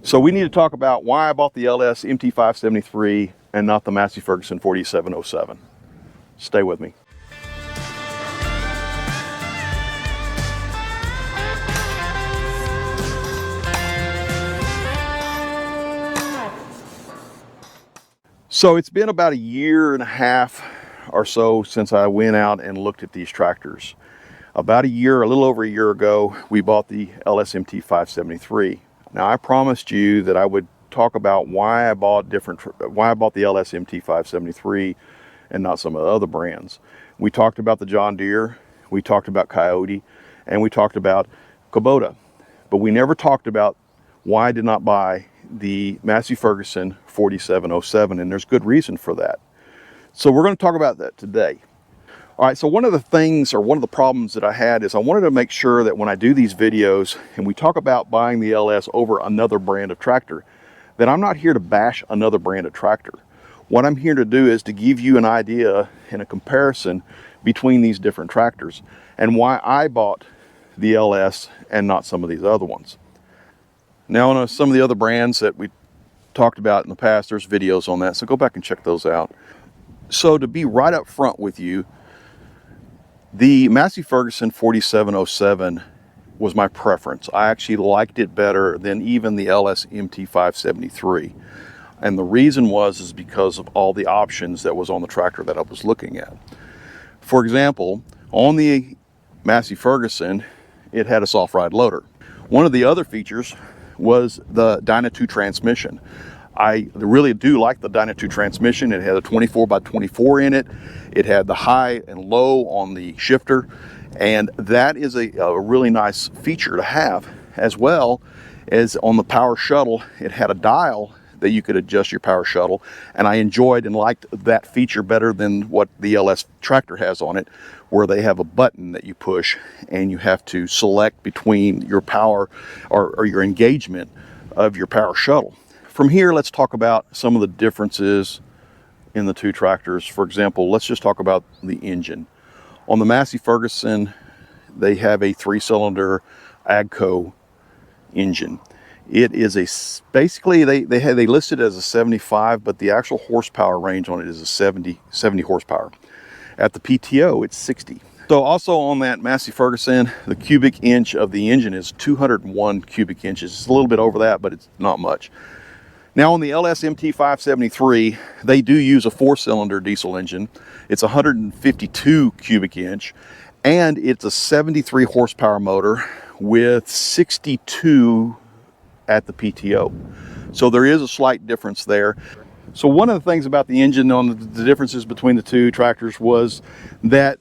So we need to talk about why I bought the LS MT573 and not the Massey Ferguson 4707. Stay with me. So it's been about a year and a half or so since I went out and looked at these tractors. About a little over a year ago, we bought the LS MT573. Now I promised you that I would talk about why I bought the LS MT573 and not some of the other brands. We talked about the John Deere, we talked about Coyote, and we talked about Kubota, but we never talked about why I did not buy the Massey Ferguson 4707, and there's good reason for that. So we're going to talk about that today. All right, so one of the problems that I had is I wanted to make sure that when I do these videos and we talk about buying the LS over another brand of tractor, that I'm not here to bash another brand of tractor. What I'm here to do is to give you an idea and a comparison between these different tractors and why I bought the LS and not some of these other ones. Now, on some of the other brands that we talked about in the past, there's videos on that, so go back and check those out. So to be right up front with you, the Massey Ferguson 4707 was my preference. I actually liked it better than even the LS MT573. And the reason is because of all the options that was on the tractor that I was looking at. For example, on the Massey Ferguson, it had a soft ride loader. One of the other features was the Dyna 2 transmission. I really do like the Dyna 2 transmission. It had a 24x24 in it. It had the high and low on the shifter, and that is a really nice feature to have, as well as on the power shuttle. It had a dial that you could adjust your power shuttle, and I enjoyed and liked that feature better than what the LS tractor has on it, where they have a button that you push and you have to select between your power or your engagement of your power shuttle. From here, let's talk about some of the differences in the two tractors. For example, let's just talk about the engine. On the Massey Ferguson, they have a 3-cylinder AGCO engine. It is basically they listed it as a 75, but the actual horsepower range on it is a 70 horsepower. At the PTO, it's 60. So also on that Massey Ferguson, the cubic inch of the engine is 201 cubic inches. It's a little bit over that, but it's not much. Now on the LS MT573, they do use a 4-cylinder diesel engine. It's 152 cubic inch, and it's a 73 horsepower motor with 62 at the PTO. So there is a slight difference there. So one of the things about the engine on the differences between the two tractors was that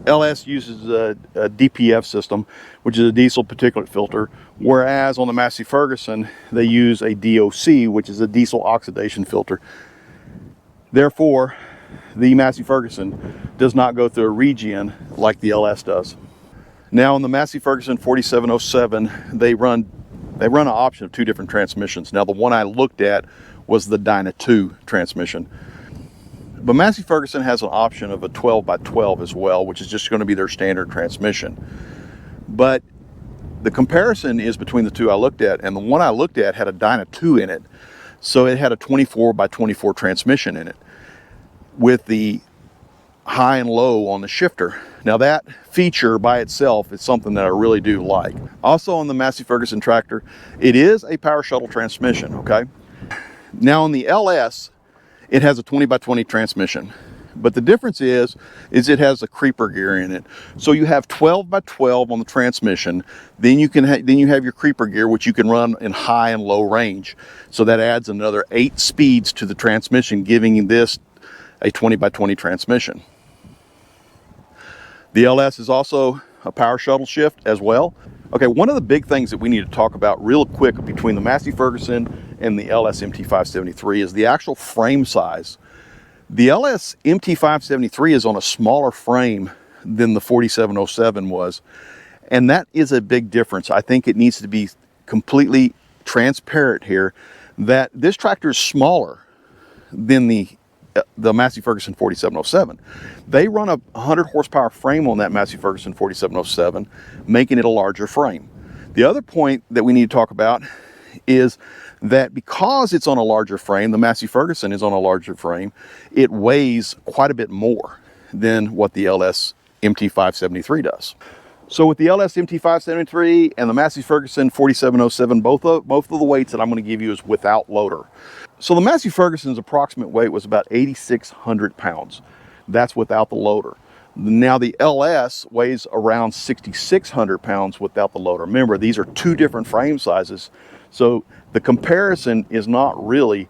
LS uses a DPF system, which is a diesel particulate filter, whereas on the Massey Ferguson, they use a DOC, which is a diesel oxidation filter. Therefore, the Massey Ferguson does not go through a regen like the LS does. Now, on the Massey Ferguson 4707, they run an option of 2 different transmissions. Now, the one I looked at was the Dyna 2 transmission. But Massey Ferguson has an option of a 12x12 as well, which is just going to be their standard transmission. But the comparison is between the two I looked at, and the one I looked at had a Dyna 2 in it. So it had a 24x24 transmission in it with the high and low on the shifter. Now that feature by itself is something that I really do like. Also on the Massey Ferguson tractor, it is a power shuttle transmission, okay? Now on the LS, it has a 20x20 transmission, but the difference is it has a creeper gear in it. So you have 12x12 on the transmission. Then you have your creeper gear, which you can run in high and low range. So that adds another 8 speeds to the transmission, giving this a 20x20 transmission. The LS is also a power shuttle shift as well. Okay, one of the big things that we need to talk about real quick between the Massey Ferguson and the LS MT573 is the actual frame size. The LS MT573 is on a smaller frame than the 4707 was, and that is a big difference. I think it needs to be completely transparent here that this tractor is smaller than the Massey Ferguson 4707. They run a 100 horsepower frame on that Massey Ferguson 4707, making it a larger frame. The other point that we need to talk about is that because it's on a larger frame, the Massey Ferguson is on a larger frame, it weighs quite a bit more than what the LS MT573 does. So with the LS MT573 and the Massey Ferguson 4707, both of the weights that I'm going to give you is without loader. So the Massey Ferguson's approximate weight was about 8,600 pounds. That's without the loader. Now the LS weighs around 6,600 pounds without the loader. Remember, these are two different frame sizes, so the comparison is not really,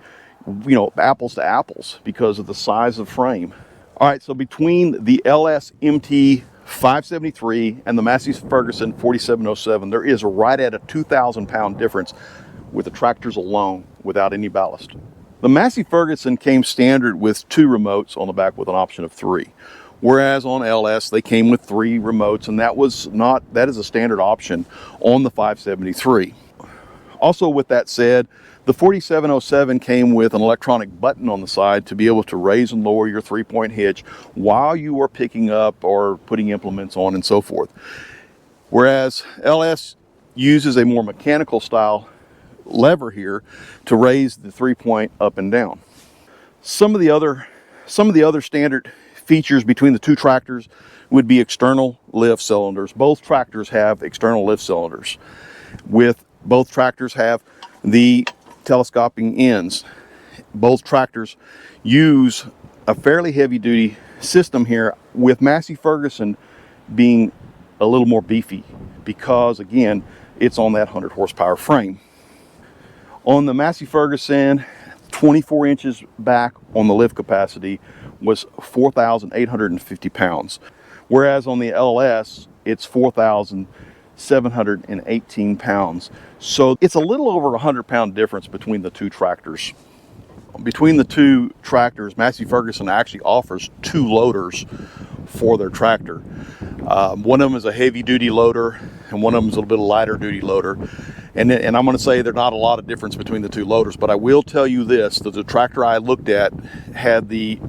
apples to apples because of the size of frame. All right, so between the LS MT573 and the Massey Ferguson 4707, there is right at a 2,000 pound difference with the tractors alone without any ballast. The Massey Ferguson came standard with 2 remotes on the back with an option of 3. Whereas on LS, they came with 3 remotes, and that is a standard option on the 573. Also, with that said, the 4707 came with an electronic button on the side to be able to raise and lower your 3-point hitch while you are picking up or putting implements on and so forth. Whereas LS uses a more mechanical style lever here to raise the 3-point up and down. Some of the other standard features between the 2 tractors would be external lift cylinders. Both tractors have external lift cylinders. Both tractors have the telescoping ends. Both tractors use a fairly heavy duty system here, with Massey Ferguson being a little more beefy because, again, it's on that 100 horsepower frame. On the Massey Ferguson, 24 inches back on the lift capacity was 4,850 pounds, whereas on the LS it's 4,718 pounds. So it's a little over 100 pound difference between the 2 tractors. Between the 2 tractors, Massey Ferguson actually offers 2 loaders for their tractor. One of them is a heavy duty loader and one of them is a little bit lighter duty loader. And I'm going to say there's not a lot of difference between the 2 loaders, but I will tell you this, that the tractor I looked at had the,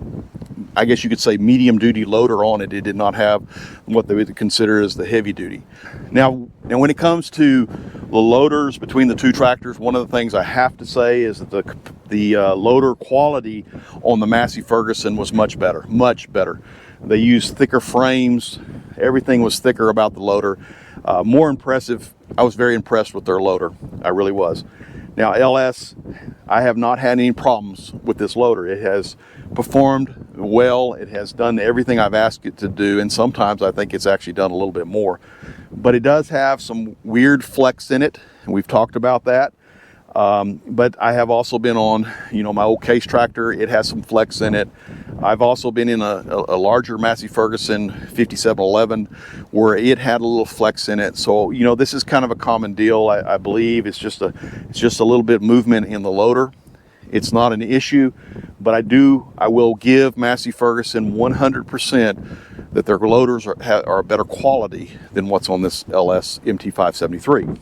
I guess you could say, medium duty loader on it. It did not have what they would consider as the heavy duty. Now when it comes to the loaders between the 2 tractors, one of the things I have to say is that the loader quality on the Massey Ferguson was much better, much better. They used thicker frames. Everything was thicker about the loader. More impressive. I was very impressed with their loader. I really was. Now LS, I have not had any problems with this loader. It has performed well. It has done everything I've asked it to do, and sometimes I think it's actually done a little bit more. But it does have some weird flex in it, and we've talked about that. But I have also been on, my old case tractor. It has some flex in it. I've also been in a larger Massey Ferguson 5711 where it had a little flex in it. So, this is kind of a common deal. I believe it's just a little bit movement in the loader. It's not an issue, but I will give Massey Ferguson 100% that their loaders are a better quality than what's on this LS MT573.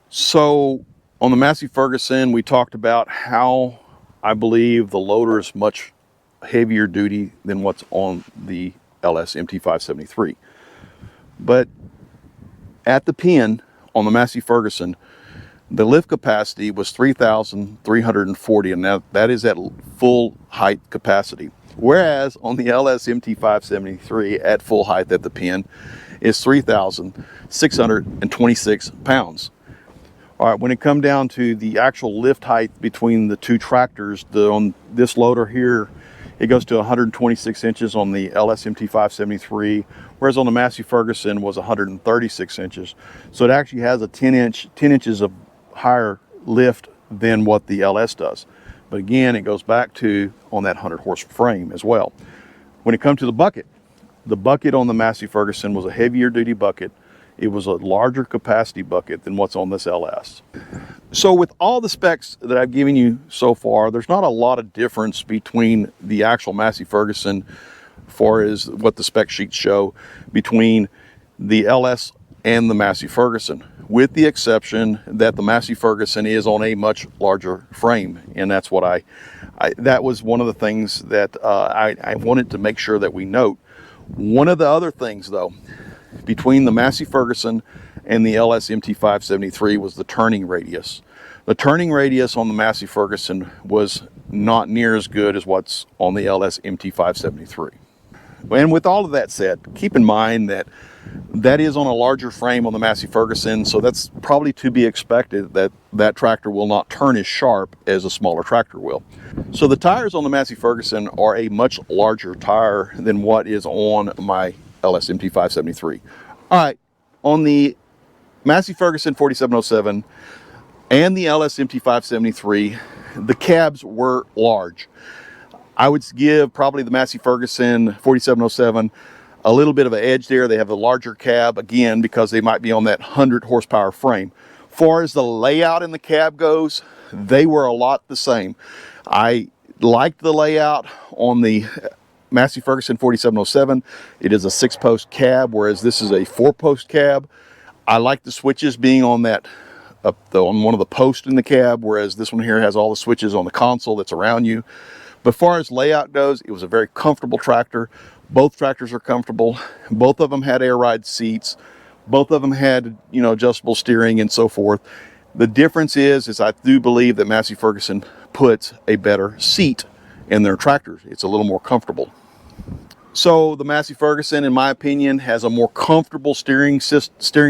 So on the Massey Ferguson, we talked about how I believe the loader is much heavier duty than what's on the LS MT573. But at the pin on the Massey Ferguson, the lift capacity was 3,340, and now that is at full height capacity. Whereas on the LS MT573 at full height at the pin is 3,626 pounds. All right, when it comes down to the actual lift height between the 2 tractors, on this loader here, it goes to 126 inches on the LS MT573, whereas on the Massey Ferguson was 136 inches. So it actually has a 10 inches of higher lift than what the LS does. But again, it goes back to on that 100 horse frame as well. When it comes to the bucket on the Massey Ferguson was a heavier duty bucket. It was a larger capacity bucket than what's on this LS. So with all the specs that I've given you so far, there's not a lot of difference between the actual Massey Ferguson, as far as what the spec sheets show, between the LS and the Massey Ferguson, with the exception that the Massey Ferguson is on a much larger frame. And that's what that was one of the things that I wanted to make sure that we note. One of the other things though, between the Massey Ferguson and the LS MT573 was the turning radius. The turning radius on the Massey Ferguson was not near as good as what's on the LS MT573. And with all of that said, keep in mind that that is on a larger frame on the Massey Ferguson, so that's probably to be expected that that tractor will not turn as sharp as a smaller tractor will. So the tires on the Massey Ferguson are a much larger tire than what is on my LS MT573. All right, on the Massey Ferguson 4707 and the LS MT573, the cabs were large. I would give probably the Massey Ferguson 4707 a little bit of an edge there. They have a larger cab, again, because they might be on that 100 horsepower frame. Far as the layout in the cab goes, they were a lot the same. I liked the layout on the Massey Ferguson 4707. It is a 6-post cab, whereas this is a 4-post cab. I like the switches being on that on one of the posts in the cab, whereas this one here has all the switches on the console that's around you. But as far as layout goes, it was a very comfortable tractor. Both tractors are comfortable. Both of them had air ride seats. Both of them had, adjustable steering and so forth. The difference is I do believe that Massey Ferguson puts a better seat in their tractors. It's a little more comfortable. So the Massey Ferguson, in my opinion, has a more comfortable steering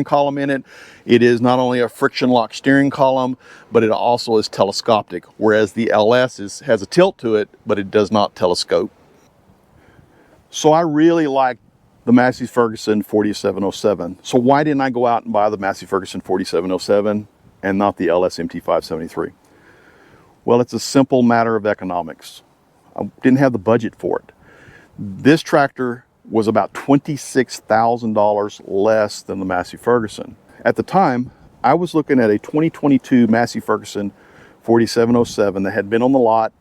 column in it. It is not only a friction lock steering column, but it also is telescopic, whereas the LS has a tilt to it, but it does not telescope. So I really like the Massey Ferguson 4707. So why didn't I go out and buy the Massey Ferguson 4707 and not the LS MT573? Well, it's a simple matter of economics. I didn't have the budget for it. This tractor was about $26,000 less than the Massey Ferguson. At the time, I was looking at a 2022 Massey Ferguson 4707 that had been on the lot.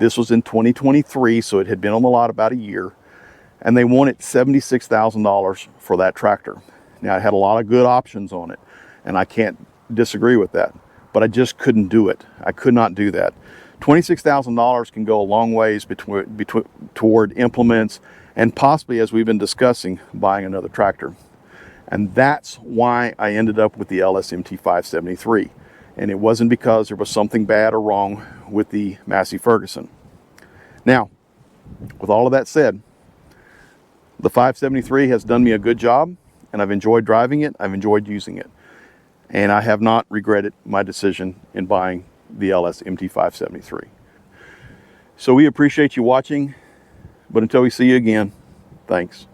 This was in 2023, so it had been on the lot about a year. And they wanted $76,000 for that tractor. Now, it had a lot of good options on it, and I can't disagree with that, but I just couldn't do it. I could not do that. $26,000 can go a long ways toward implements and possibly, as we've been discussing, buying another tractor. And that's why I ended up with the LS MT573. And it wasn't because there was something bad or wrong with the Massey Ferguson. Now, with all of that said, the 573 has done me a good job, and I've enjoyed driving it. I've enjoyed using it. And I have not regretted my decision in buying the LS MT573. So we appreciate you watching, but until we see you again, thanks.